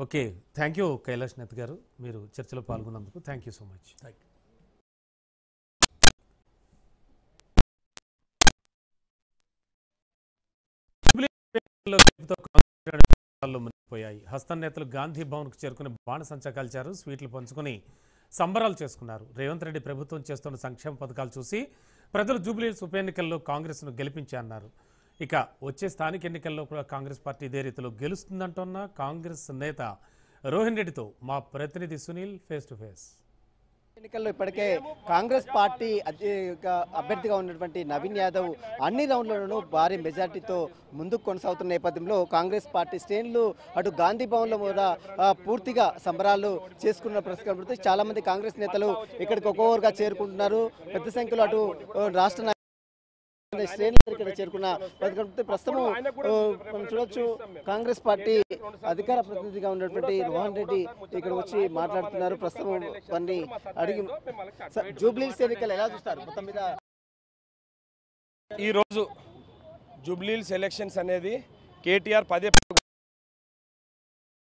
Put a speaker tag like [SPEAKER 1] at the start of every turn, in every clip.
[SPEAKER 1] Okay, thank you Kailash Nath గారు, మీరు చర్చలో పాల్గొన్నందుకు థ్యాంక్ యూ సో మచ్. మునిగిపోయాయి. హస్తం నేతలు గాంధీ భవన్కు చేరుకుని బాణసంచా కాల్చారు, స్వీట్లు పంచుకుని సంబరాలు చేసుకున్నారు. రేవంత్ రెడ్డి ప్రభుత్వం చేస్తున్న సంక్షేమ పథకాలు చూసి ప్రజలు జూబ్లీహిల్స్ ఉప ఎన్నికల్లో కాంగ్రెస్ను గెలిపించారన్నారు. ఇక వచ్చే స్థానిక ఎన్నికల్లో కూడా కాంగ్రెస్ పార్టీ ఇదే రీతిలో గెలుస్తుందంటున్న కాంగ్రెస్ నేత రోహిన్ రెడ్డితో మా ప్రతినిధి సునీల్ ఫేస్ టు ఫేస్.
[SPEAKER 2] ఎన్నికల్లో ఇప్పటికే కాంగ్రెస్ పార్టీ అభ్యర్థిగా ఉన్నటువంటి నవీన్ యాదవ్ అన్ని రౌండ్లలోనూ భారీ మెజార్టీతో ముందుకు కొనసాగుతున్న నేపథ్యంలో కాంగ్రెస్ పార్టీ శ్రేణులు అటు గాంధీ భవన్లో కూడా పూర్తిగా సంబరాలు చేసుకున్న పరిస్థితి. చాలా మంది కాంగ్రెస్ నేతలు ఇక్కడికి ఒక్కొక్కరుగా చేరుకుంటున్నారు. పెద్ద సంఖ్యలో అటు రాష్ట్ర శ్రేణులు ఇక్కడ చేరుకున్న ప్రస్తుతం మనం చూడొచ్చు, కాంగ్రెస్ పార్టీ అధికార ప్రతినిధిగా ఉన్నటువంటి రోహన్ రెడ్డి ఇక్కడ వచ్చి మాట్లాడుతున్నారు. ప్రస్తుతం వారిని అడిగి జూబ్లీహిల్స్ ఎన్నికలు ఎలా చూస్తారు? మొత్తం మీద
[SPEAKER 3] ఈరోజు జూబ్లీహిల్స్ ఎలక్షన్స్ అనేది కేటీఆర్ పదే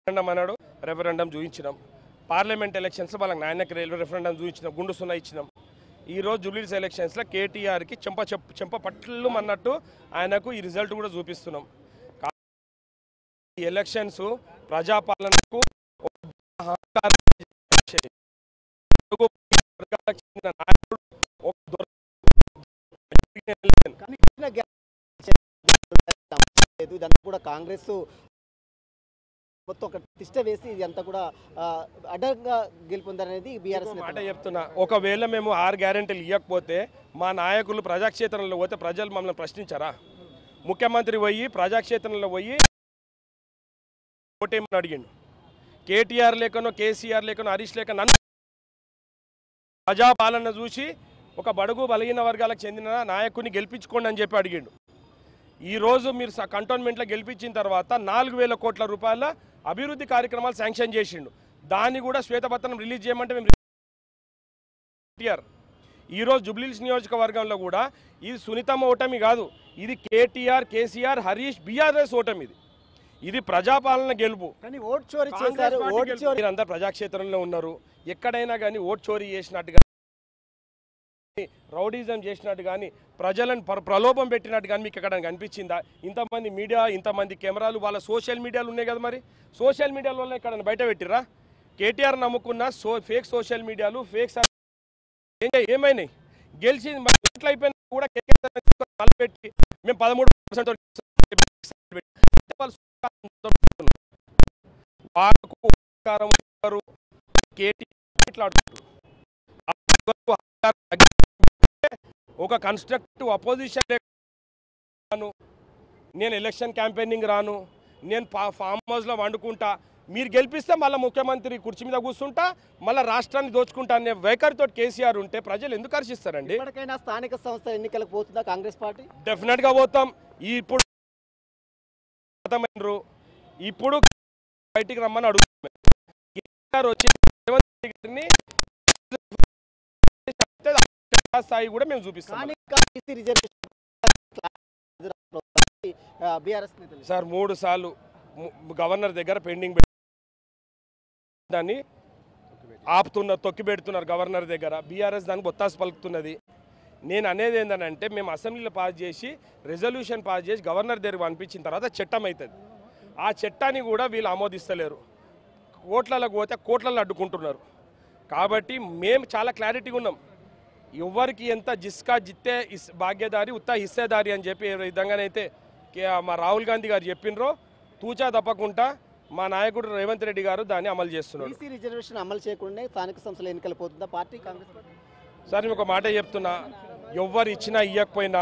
[SPEAKER 3] అన్నాడు, రెఫరెండం చూపించినాం. పార్లమెంట్ ఎలక్షన్స్ వాళ్ళకి నాయనకి రెఫరెండం చూపించినాం, గుండు సున్నా ఇచ్చినాం. ఈరోజు జూబ్లీహిల్స్ ఎలక్షన్స్లో కేటీఆర్కి చెంప పట్లు అన్నట్టు ఆయనకు ఈ రిజల్ట్ కూడా చూపిస్తున్నాం. ఎలక్షన్స్ ప్రజాపాలనకు
[SPEAKER 2] కూడా కాంగ్రెస్ మొత్తం ఒక తిష్ట వేసి ఇది అంతా కూడా అడ్డంగా గెలుపొందారనేది బీఆర్ఎస్
[SPEAKER 3] మాట చెప్తున్నా. ఒకవేళ మేము 6 గ్యారెంటీలు ఇవ్వకపోతే మా నాయకులు ప్రజాక్షేత్రంలో పోతే ప్రజలు మమ్మల్ని ప్రశ్నించారా? ముఖ్యమంత్రి పోయి ప్రజాక్షేత్రంలో పోయి ఓటేమని అడిగిండు. కేటీఆర్ లేకనో కేసీఆర్ లేకనో హరీష్ లేక నన్ను ప్రజాపాలన చూసి ఒక బడుగు బలహీన వర్గాలకు చెందిన నాయకుడిని గెలిపించుకోండి అని చెప్పి అడిగిండు. ఈరోజు మీరు కంటోన్మెంట్లో గెలిపించిన తర్వాత 4,000 కోట్ల రూపాయల అభివృద్ధి కార్యక్రమాలు శాంక్షన్ చేసిండు. దాన్ని కూడా శ్వేతపత్రం రిలీజ్ చేయమంటే మేము ఈరోజు జూబ్లీహిల్స్ నియోజకవర్గంలో కూడా ఇది సునీతమ్మ ఓటమి కాదు, ఇది కేటీఆర్ కేసీఆర్ హరీష్ బీఆర్ఎస్ ఓటమి. ఇది ప్రజాపాలన గెలుపు.
[SPEAKER 2] కానీ ఓట్ చోరీ చేశారు.
[SPEAKER 3] మీరంతా ప్రజాక్షేత్రంలో ఉన్నారు. ఎక్కడైనా కానీ ఓట్ చోరీ చేసినట్టుగా, రౌడీజం చేసినట్టు కానీ, ప్రజలను ప్రలోభం పెట్టినట్టు కానీ మీకు ఎక్కడ కనిపించిందా? ఇంతమంది మీడియా, ఇంతమంది కెమెరాలు, వాళ్ళ సోషల్ మీడియాలు ఉన్నాయి కదా, మరి సోషల్ మీడియాల వల్ల ఇక్కడ బయట పెట్టిరా? కేటీఆర్ నమ్ముకున్న ఫేక్ సోషల్ మీడియాలు, ఫేక్ ఏమైనాయి? గెలిచి ఎట్లా అయిపోయినా కూడా పెట్టి మేము 13% ఒక కన్స్ట్రక్టివ్ అపోజిషన్ రాను, నేను ఎలక్షన్ క్యాంపెయినింగ్ రాను, నేను ఫామ్ హౌస్లో వండుకుంటా, మీరు గెలిపిస్తే మళ్ళీ ముఖ్యమంత్రి కుర్చీ మీద కూర్చుంటా, మళ్ళీ రాష్ట్రాన్ని దోచుకుంటా అనే వైఖరితో కేసీఆర్ ఉంటే ప్రజలు ఎందుకు హర్షిస్తారండి?
[SPEAKER 2] ఇప్పటికైనా స్థానిక సంస్థల ఎన్నికలకు పోతుందా కాంగ్రెస్ పార్టీ?
[SPEAKER 3] డెఫినెట్గా పోతాం. ఇప్పుడు ఇప్పుడు బయటికి రమ్మని అడుగుతున్నారు. వచ్చి స్థాయి కూడా మేము చూపిస్తాం సార్. 3 సార్లు గవర్నర్ దగ్గర పెండింగ్ దాన్ని తొక్కి పెడుతున్నారు గవర్నర్ దగ్గర. బీఆర్ఎస్ దానికి బొత్తాసు పలుకుతున్నది. నేను అనేది ఏంటంటే, మేము అసెంబ్లీలో పాస్ చేసి రెజల్యూషన్ పాస్ చేసి గవర్నర్ దగ్గర పంపించిన తర్వాత చట్టం అవుతుంది. ఆ చట్టాన్ని కూడా వీళ్ళు ఆమోదిస్తలేరు. కోట్లకు పోతే కోట్లలో అడ్డుకుంటున్నారు. కాబట్టి మేము చాలా క్లారిటీగా ఉన్నాం. ఎవరికి ఎంత జిస్కా జిత్తే భాగ్యదారి ఉత్తా హిస్సేదారి అని చెప్పి ఏ విధంగానైతే మా రాహుల్ గాంధీ గారు చెప్పినరో తూచా తప్పకుండా మా నాయకుడు రేవంత్ రెడ్డి గారు దాన్ని అమలు చేస్తున్నారు.
[SPEAKER 2] బీసీ రిజర్వేషన్ అమలు చేయకుండా స్థానిక సంస్థల ఎన్నికలు పోతుందా పార్టీ కాంగ్రెస్ పార్టీ?
[SPEAKER 3] సార్ నేను ఒక మాట చెప్తున్నా, ఎవరు ఇచ్చినా ఇవ్వకపోయినా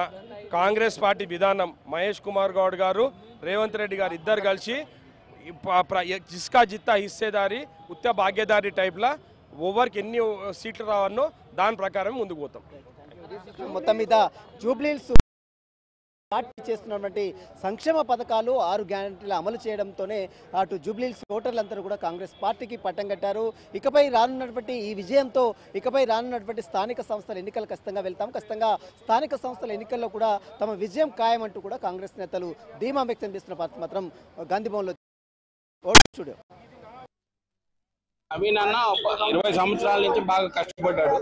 [SPEAKER 3] కాంగ్రెస్ పార్టీ విధానం, మహేష్ కుమార్ గౌడ్ గారు రేవంత్ రెడ్డి గారు ఇద్దరు కలిసి జిస్కా జిత్తా హిస్సేదారి ఉత్త భాగ్యదారి టైప్లా ఓవర్కి ఎన్ని సీట్లు రావన్నో దాని ప్రకారం ముందుకు పోతాం.
[SPEAKER 2] మొత్తం మీద జూబ్లీహిల్స్ పార్టీ చేస్తున్నటువంటి సంక్షేమ పథకాలు 6 గ్యారెంటీలు అమలు చేయడంతోనే అటు జూబ్లీహిల్స్ ఓటర్లందరూ కూడా కాంగ్రెస్ పార్టీకి పట్టం కట్టారు. ఇకపై రానున్నటువంటి ఈ విజయంతో ఇకపై రానున్నటువంటి స్థానిక సంస్థల ఎన్నికలు ఖచ్చితంగా వెళ్తాం. ఖచ్చితంగా స్థానిక సంస్థల ఎన్నికల్లో కూడా తమ విజయం ఖాయమంటూ కూడా కాంగ్రెస్ నేతలు ధీమా వ్యక్తం చేస్తున్న పార్టీ మాత్రం గాంధీ భవన్లో స్టూడియో.
[SPEAKER 4] నవీన్ అన్న 20 సంవత్సరాల నుంచి బాగా కష్టపడ్డాడు.